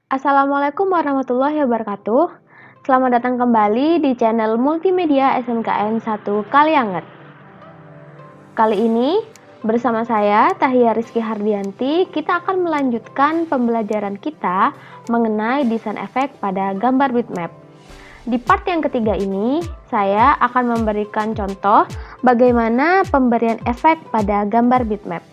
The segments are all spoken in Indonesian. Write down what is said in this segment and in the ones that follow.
Assalamualaikum warahmatullahi wabarakatuh. Selamat datang kembali di channel multimedia SMKN 1 Kalianget. Kali ini bersama saya Tahia Rizky Hardianti, kita akan melanjutkan pembelajaran kita mengenai desain efek pada gambar bitmap. Di part yang ketiga ini, saya akan memberikan contoh bagaimana pemberian efek pada gambar bitmap.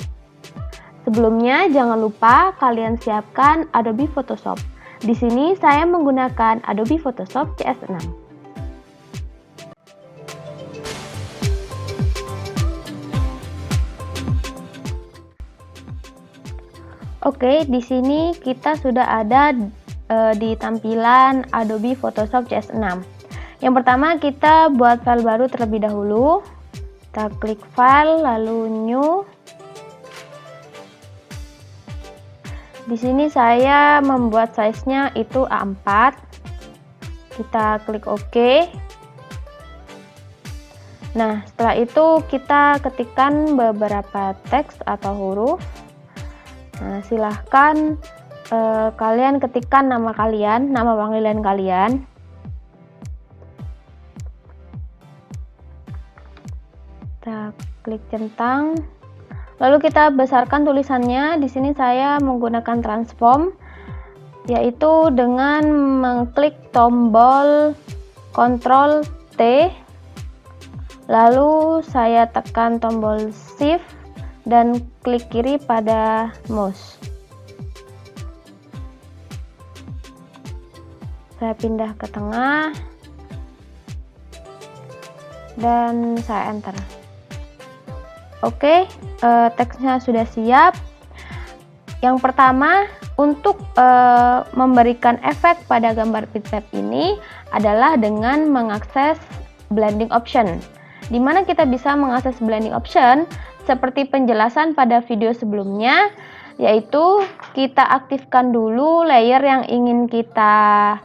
Sebelumnya, jangan lupa kalian siapkan Adobe Photoshop. Di sini saya menggunakan Adobe Photoshop CS6. Oke, di sini kita sudah ada di tampilan Adobe Photoshop CS6. Yang pertama, kita buat file baru terlebih dahulu. Kita klik file, lalu new. Di sini saya membuat size-nya itu A4. Kita klik OK. Nah, setelah itu kita ketikkan beberapa teks atau huruf. Nah, silahkan kalian ketikkan nama kalian, nama panggilan kalian. Kita klik centang. Lalu kita besarkan tulisannya. Di sini saya menggunakan transform, yaitu dengan mengklik tombol Ctrl T, lalu saya tekan tombol Shift dan klik kiri pada mouse. Saya pindah ke tengah dan saya enter. Oke, teksnya sudah siap. Yang pertama, untuk memberikan efek pada gambar bitmap ini adalah dengan mengakses blending option. Di mana kita bisa mengakses blending option seperti penjelasan pada video sebelumnya, yaitu kita aktifkan dulu layer yang ingin kita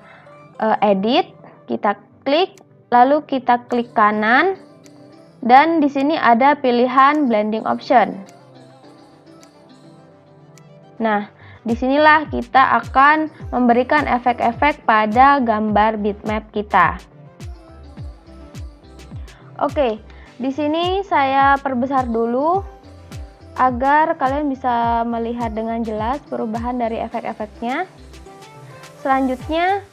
edit, kita klik, lalu kita klik kanan. Dan di sini ada pilihan blending option. Nah, disinilah kita akan memberikan efek-efek pada gambar bitmap kita. Oke, di sini saya perbesar dulu agar kalian bisa melihat dengan jelas perubahan dari efek-efeknya. Selanjutnya,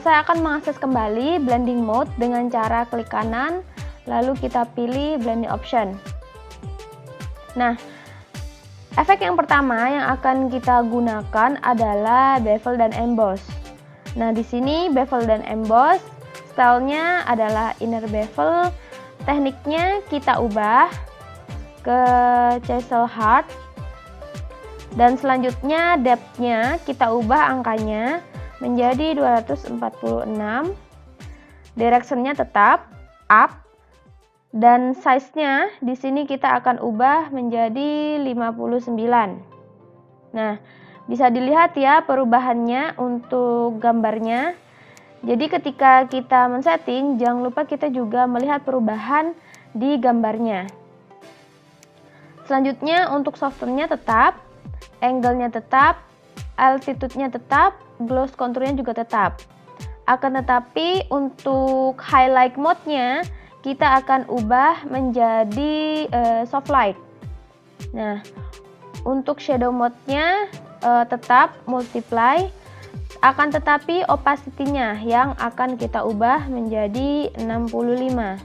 saya akan mengakses kembali blending mode dengan cara klik kanan. Lalu kita pilih blending option. Nah, efek yang pertama yang akan kita gunakan adalah bevel dan emboss. Nah, di sini bevel dan emboss, stylenya adalah inner bevel. Tekniknya kita ubah ke chisel hard. Dan selanjutnya depth-nya kita ubah angkanya menjadi 246. Direction-nya tetap up. Dan size-nya di sini kita akan ubah menjadi 59. Nah, bisa dilihat ya perubahannya untuk gambarnya. Jadi ketika kita men-setting, jangan lupa kita juga melihat perubahan di gambarnya. Selanjutnya untuk softennya tetap, angle-nya tetap, altitude-nya tetap, gloss contour-nya juga tetap. Akan tetapi untuk highlight mode-nya kita akan ubah menjadi soft light. Nah, untuk shadow mode-nya tetap multiply, akan tetapi opacity-nya yang akan kita ubah menjadi 65.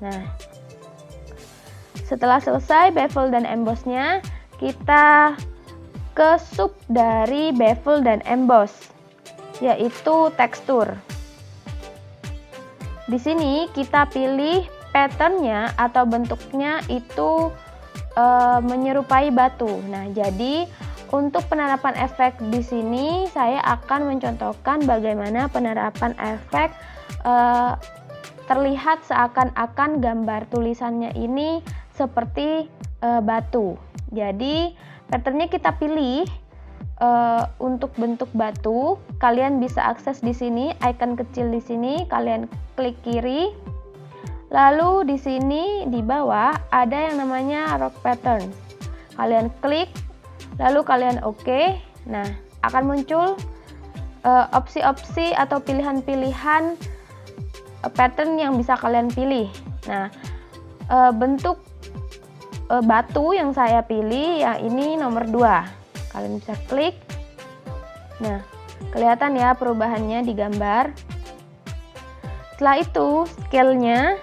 Nah, setelah selesai bevel dan emboss-nya, kita ke sub dari bevel dan emboss, yaitu tekstur. Di sini kita pilih patternnya atau bentuknya itu menyerupai batu. Nah, jadi untuk penerapan efek di sini saya akan mencontohkan bagaimana penerapan efek terlihat seakan-akan gambar tulisannya ini seperti batu. Jadi patternnya kita pilih untuk bentuk batu. Kalian bisa akses di sini, icon kecil di sini, kalian klik kiri. Lalu di sini di bawah ada yang namanya rock pattern. Kalian klik, lalu kalian oke. Nah, akan muncul opsi-opsi atau pilihan-pilihan pattern yang bisa kalian pilih. Nah, bentuk batu yang saya pilih ya ini nomor 2. Kalian bisa klik. Nah, kelihatan ya perubahannya di gambar. Setelah itu scale-nya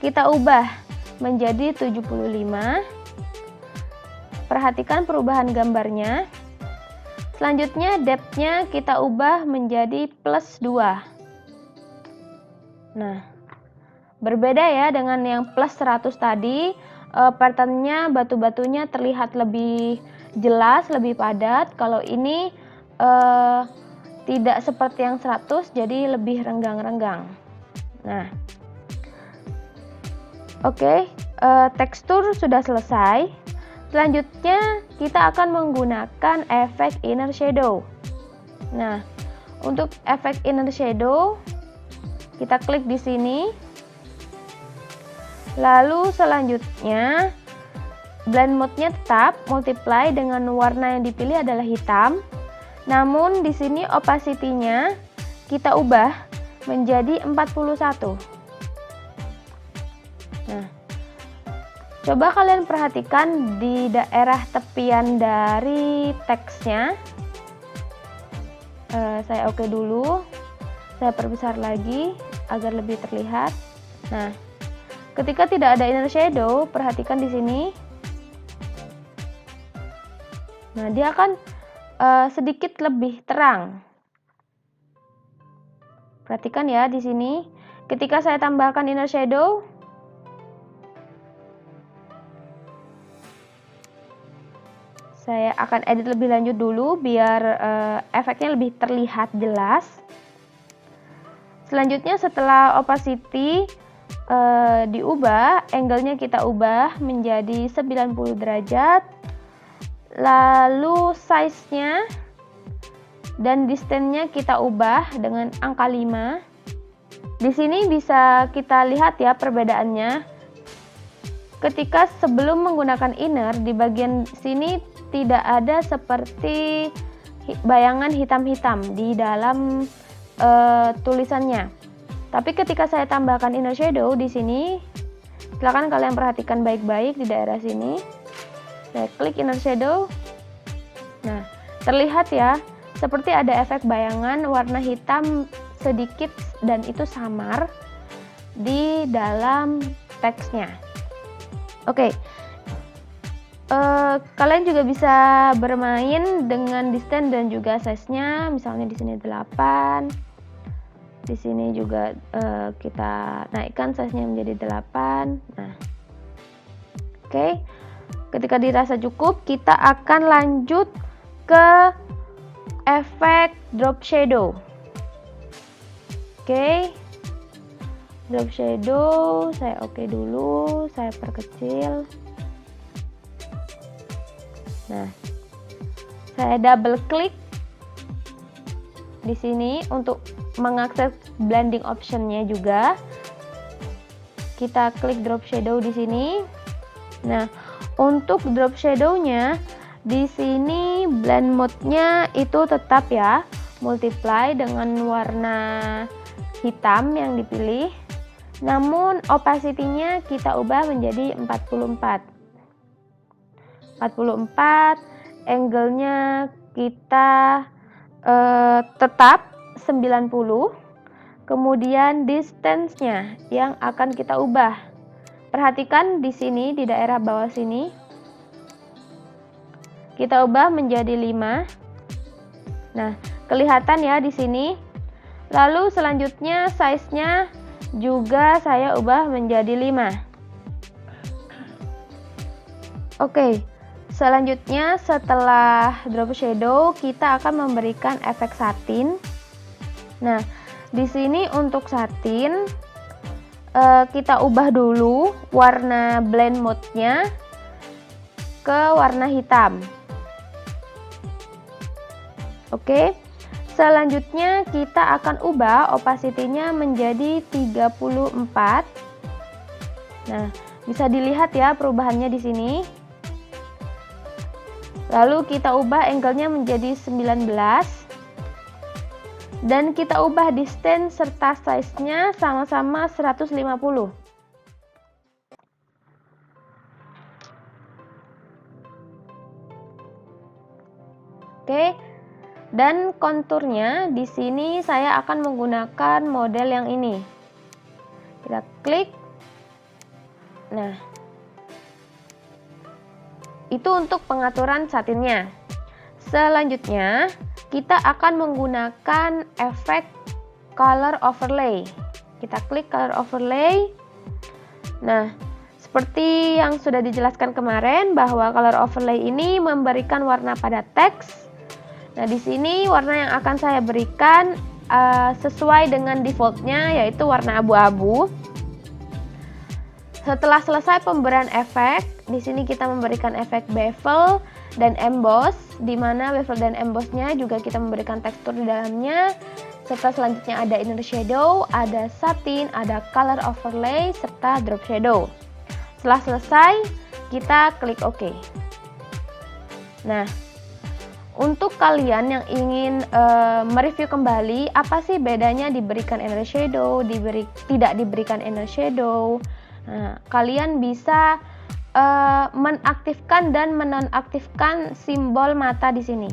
kita ubah menjadi 75. Perhatikan perubahan gambarnya. Selanjutnya depth-nya kita ubah menjadi +2. Nah, berbeda ya dengan yang +100 tadi. Pattern-nya, batu-batunya terlihat lebih jelas, lebih padat. Kalau ini tidak seperti yang 100, jadi lebih renggang-renggang. Nah, oke, tekstur sudah selesai. Selanjutnya kita akan menggunakan efek inner shadow. Nah, untuk efek inner shadow kita klik di sini. Lalu selanjutnya blend mode-nya tetap multiply dengan warna yang dipilih adalah hitam. Namun di sini opacity-nya kita ubah menjadi 41. Nah, coba kalian perhatikan di daerah tepian dari teksnya. Saya oke dulu. Saya perbesar lagi agar lebih terlihat. Nah, ketika tidak ada inner shadow, perhatikan di sini. Nah, dia akan sedikit lebih terang. Perhatikan ya di sini. Ketika saya tambahkan inner shadow, saya akan edit lebih lanjut dulu biar efeknya lebih terlihat jelas. Selanjutnya setelah opacity diubah, angle-nya kita ubah menjadi 90 derajat. Lalu size-nya dan distance-nya kita ubah dengan angka 5. Di sini bisa kita lihat ya perbedaannya. Ketika sebelum menggunakan inner, di bagian sini tidak ada seperti bayangan hitam-hitam di dalam tulisannya. Tapi ketika saya tambahkan inner shadow di sini, silakan kalian perhatikan baik-baik di daerah sini. Saya klik inner shadow. Nah, terlihat ya, seperti ada efek bayangan warna hitam sedikit dan itu samar di dalam teksnya. Oke. Kalian juga bisa bermain dengan distance dan juga size-nya. Misalnya di sini 8. Di sini juga kita naikkan size-nya menjadi 8. Nah. Oke. Ketika dirasa cukup, kita akan lanjut ke efek drop shadow. Oke. Drop shadow, saya oke dulu, saya perkecil. Nah, saya double klik di sini untuk mengakses blending option-nya juga. Kita klik drop shadow di sini. Nah, untuk drop shadow-nya di sini blend mode-nya itu tetap ya, multiply dengan warna hitam yang dipilih. Namun opacity-nya kita ubah menjadi 44. 44, angle-nya kita tetap 90. Kemudian distance-nya yang akan kita ubah. Perhatikan di sini di daerah bawah sini. Kita ubah menjadi 5. Nah, kelihatan ya di sini. Lalu selanjutnya size-nya juga saya ubah menjadi 5. Oke. Selanjutnya setelah drop shadow kita akan memberikan efek satin. Nah, di sini untuk satin kita ubah dulu warna blend mode-nya ke warna hitam. Oke. Selanjutnya kita akan ubah opacity-nya menjadi 34. Nah, bisa dilihat ya perubahannya di sini. Lalu kita ubah angle-nya menjadi 19 dan kita ubah distance serta size-nya sama-sama 150. Oke. Dan konturnya di sini saya akan menggunakan model yang ini. Kita klik. Nah, itu untuk pengaturan satinnya. Selanjutnya, kita akan menggunakan efek color overlay. Kita klik color overlay. Nah, seperti yang sudah dijelaskan kemarin bahwa color overlay ini memberikan warna pada teks. Nah, di sini warna yang akan saya berikan sesuai dengan defaultnya, yaitu warna abu-abu. Setelah selesai pemberian efek, di sini kita memberikan efek bevel dan emboss, di mana bevel dan embossnya juga kita memberikan tekstur di dalamnya. Serta selanjutnya ada inner shadow, ada satin, ada color overlay, serta drop shadow. Setelah selesai, kita klik OK. Nah, untuk kalian yang ingin mereview kembali apa sih bedanya diberikan inner shadow, tidak diberikan inner shadow, nah, kalian bisa menaktifkan dan menonaktifkan simbol mata di sini.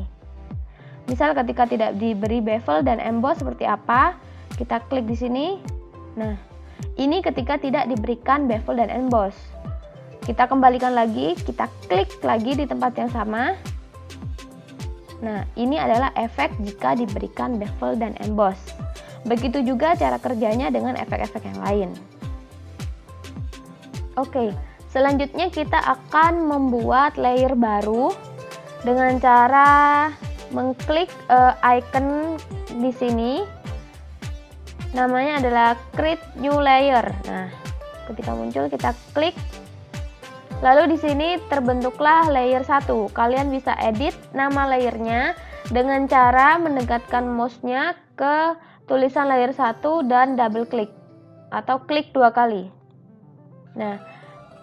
Misal ketika tidak diberi bevel dan emboss seperti apa, kita klik di sini. Nah, ini ketika tidak diberikan bevel dan emboss. Kita kembalikan lagi, kita klik lagi di tempat yang sama. Nah, ini adalah efek jika diberikan bevel dan emboss. Begitu juga cara kerjanya dengan efek-efek yang lain. Oke, selanjutnya kita akan membuat layer baru dengan cara mengklik icon di sini. Namanya adalah create new layer. Nah, ketika muncul kita klik. Lalu di sini terbentuklah layer 1. Kalian bisa edit nama layernya dengan cara mendekatkan mouse-nya ke tulisan layer 1 dan double klik atau klik 2 kali. Nah,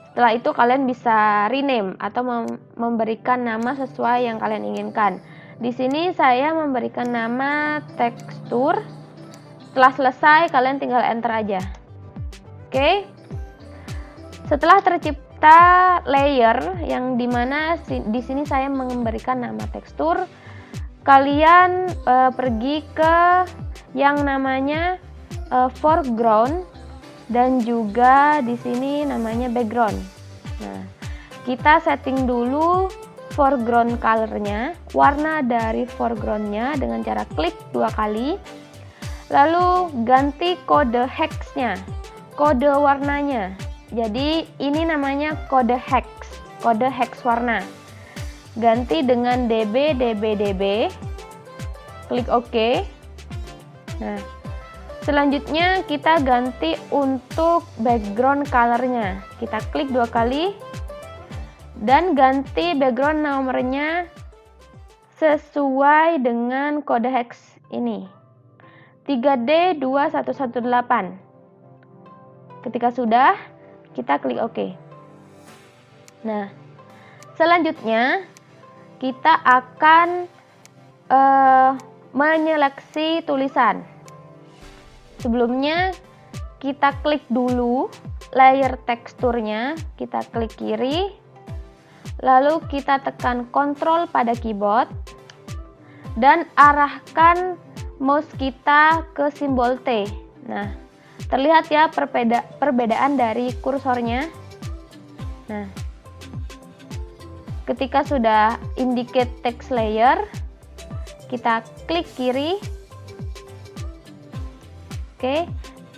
setelah itu kalian bisa rename atau memberikan nama sesuai yang kalian inginkan. Di sini saya memberikan nama tekstur. Setelah selesai kalian tinggal enter aja. Oke. Setelah tercipta layer yang dimana di sini saya memberikan nama tekstur, kalian pergi ke yang namanya foreground dan juga di sini namanya background. Nah, kita setting dulu foreground colornya, warna dari foregroundnya dengan cara klik 2 kali, lalu ganti kode hexnya, kode warnanya. Jadi ini namanya kode hex warna. Ganti dengan db, klik OK. Nah, selanjutnya kita ganti untuk background colornya. Kita klik 2 kali dan ganti background nomornya sesuai dengan kode hex ini. 3D2118. Ketika sudah, kita klik OK. Nah, selanjutnya kita akan menyeleksi tulisan. Sebelumnya kita klik dulu layer teksturnya, kita klik kiri, lalu kita tekan Ctrl pada keyboard dan arahkan mouse kita ke simbol T. Nah, terlihat ya perbedaan dari kursornya. Nah, ketika sudah indicate text layer, kita klik kiri. Oke,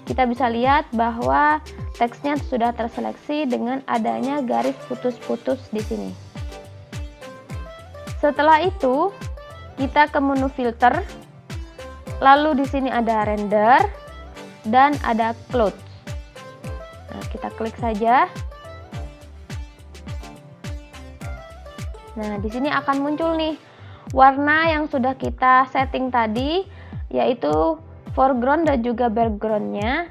kita bisa lihat bahwa teksnya sudah terseleksi dengan adanya garis putus-putus di sini. Setelah itu, kita ke menu filter. Lalu di sini ada render dan ada close. Nah, kita klik saja. Nah, di sini akan muncul nih warna yang sudah kita setting tadi, yaitu foreground dan juga backgroundnya.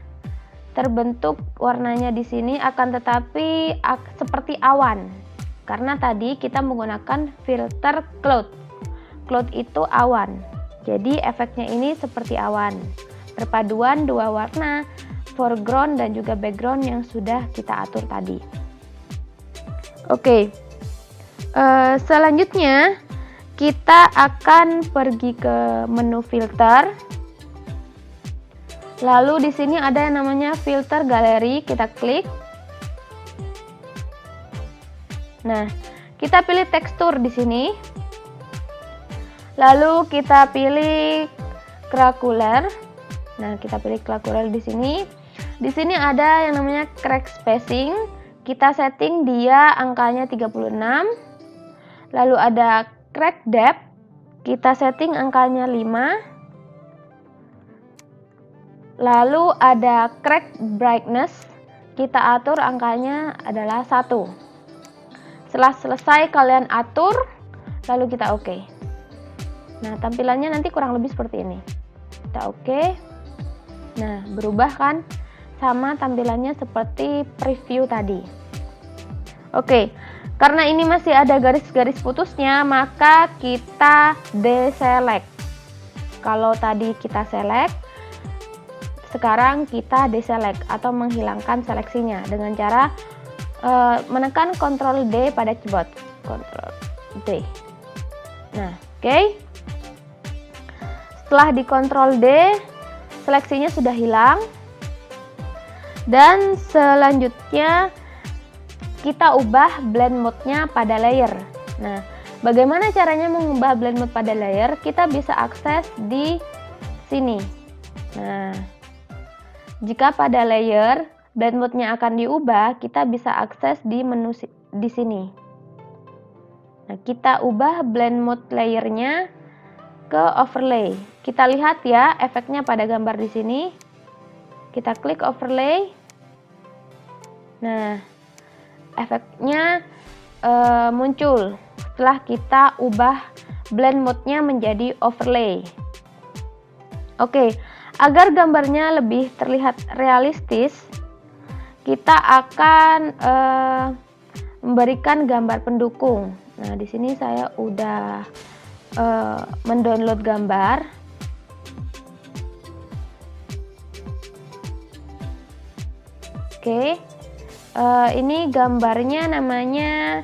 Terbentuk warnanya di sini, akan tetapi seperti awan. karena tadi kita menggunakan filter cloud. Cloud itu awan, jadi efeknya ini seperti awan. Perpaduan dua warna, foreground dan juga background yang sudah kita atur tadi. Oke, selanjutnya kita akan pergi ke menu filter. Lalu di sini ada yang namanya filter galeri, kita klik. Nah, kita pilih tekstur di sini. Lalu kita pilih circular. Nah, kita pilih circular di sini. Di sini ada yang namanya crack spacing. Kita setting dia angkanya 36. Lalu ada crack depth. Kita setting angkanya 5. Lalu ada crack brightness. Kita atur angkanya adalah 1. Setelah selesai kalian atur, lalu kita oke. Nah, tampilannya nanti kurang lebih seperti ini. Kita oke. Nah, berubah kan? Sama tampilannya seperti preview tadi. Oke, karena ini masih ada garis-garis putusnya, maka kita deselect. Kalau tadi kita select, sekarang kita deselect atau menghilangkan seleksinya dengan cara menekan Ctrl D pada keyboard. Ctrl D. Nah, oke. Setelah di Ctrl D, seleksinya sudah hilang. Dan selanjutnya kita ubah blend mode-nya pada layer. Nah, bagaimana caranya mengubah blend mode pada layer? Kita bisa akses di sini. Nah, jika pada layer blend mode-nya akan diubah, kita bisa akses di menu di sini. Nah, kita ubah blend mode layer-nya ke overlay. Kita lihat ya efeknya pada gambar di sini. Kita klik overlay. Nah, efeknya muncul setelah kita ubah blend mode-nya menjadi overlay. Oke, agar gambarnya lebih terlihat realistis, kita akan memberikan gambar pendukung. Nah, di sini saya udah mendownload gambar. Oke, ini gambarnya namanya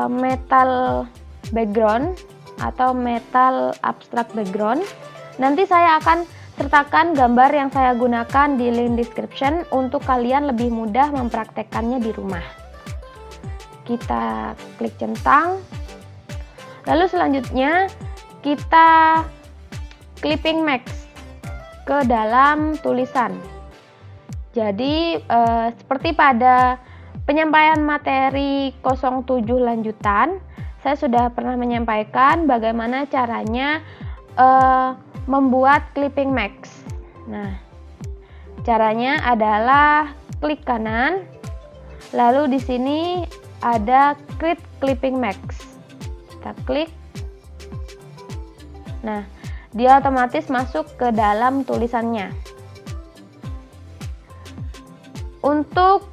metal background atau metal abstract background. Nanti saya akan sertakan gambar yang saya gunakan di link description untuk kalian lebih mudah mempraktekkannya di rumah. Kita klik centang. Lalu selanjutnya kita clipping max ke dalam tulisan. Jadi seperti pada penyampaian materi 07 lanjutan, saya sudah pernah menyampaikan bagaimana caranya membuat clipping max. Nah, caranya adalah klik kanan, lalu di sini ada create clipping max. Kita klik. Nah, dia otomatis masuk ke dalam tulisannya. Untuk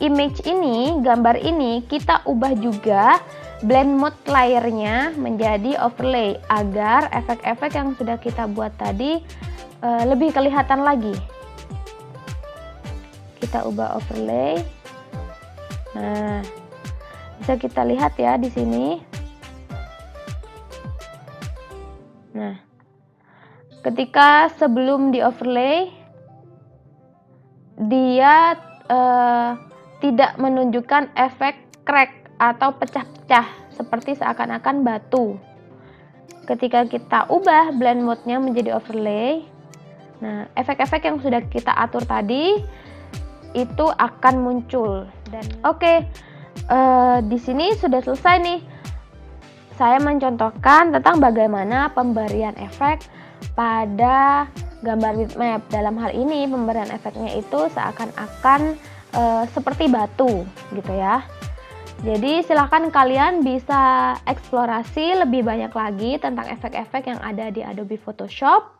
image ini, gambar ini kita ubah juga blend mode layernya menjadi overlay agar efek-efek yang sudah kita buat tadi lebih kelihatan lagi. Kita ubah overlay. Nah, bisa kita lihat ya di sini. Nah, ketika sebelum di overlay, dia tidak menunjukkan efek crack atau pecah-pecah seperti seakan-akan batu. Ketika kita ubah blend mode-nya menjadi overlay, nah efek-efek yang sudah kita atur tadi itu akan muncul. Dan oke, di sini sudah selesai nih. Saya mencontohkan tentang bagaimana pemberian efek pada gambar bitmap. Dalam hal ini pemberian efeknya itu seakan-akan seperti batu gitu ya. Jadi silahkan kalian bisa eksplorasi lebih banyak lagi tentang efek-efek yang ada di Adobe Photoshop.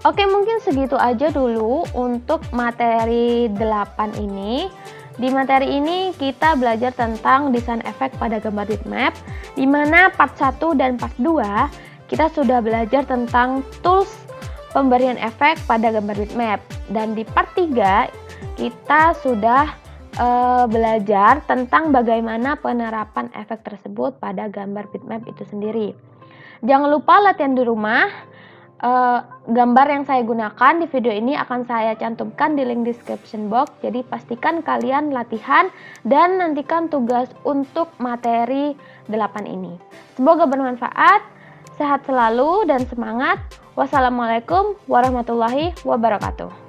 Oke, mungkin segitu aja dulu untuk materi 8 ini. Di materi ini kita belajar tentang desain efek pada gambar bitmap, di mana part 1 dan part 2 kita sudah belajar tentang tools pemberian efek pada gambar bitmap. Dan di part 3 kita sudah belajar tentang bagaimana penerapan efek tersebut pada gambar bitmap itu sendiri. Jangan lupa latihan di rumah. Gambar yang saya gunakan di video ini akan saya cantumkan di link description box. Jadi pastikan kalian latihan dan nantikan tugas untuk materi 8 ini. Semoga bermanfaat, sehat selalu dan semangat. Wassalamualaikum warahmatullahi wabarakatuh.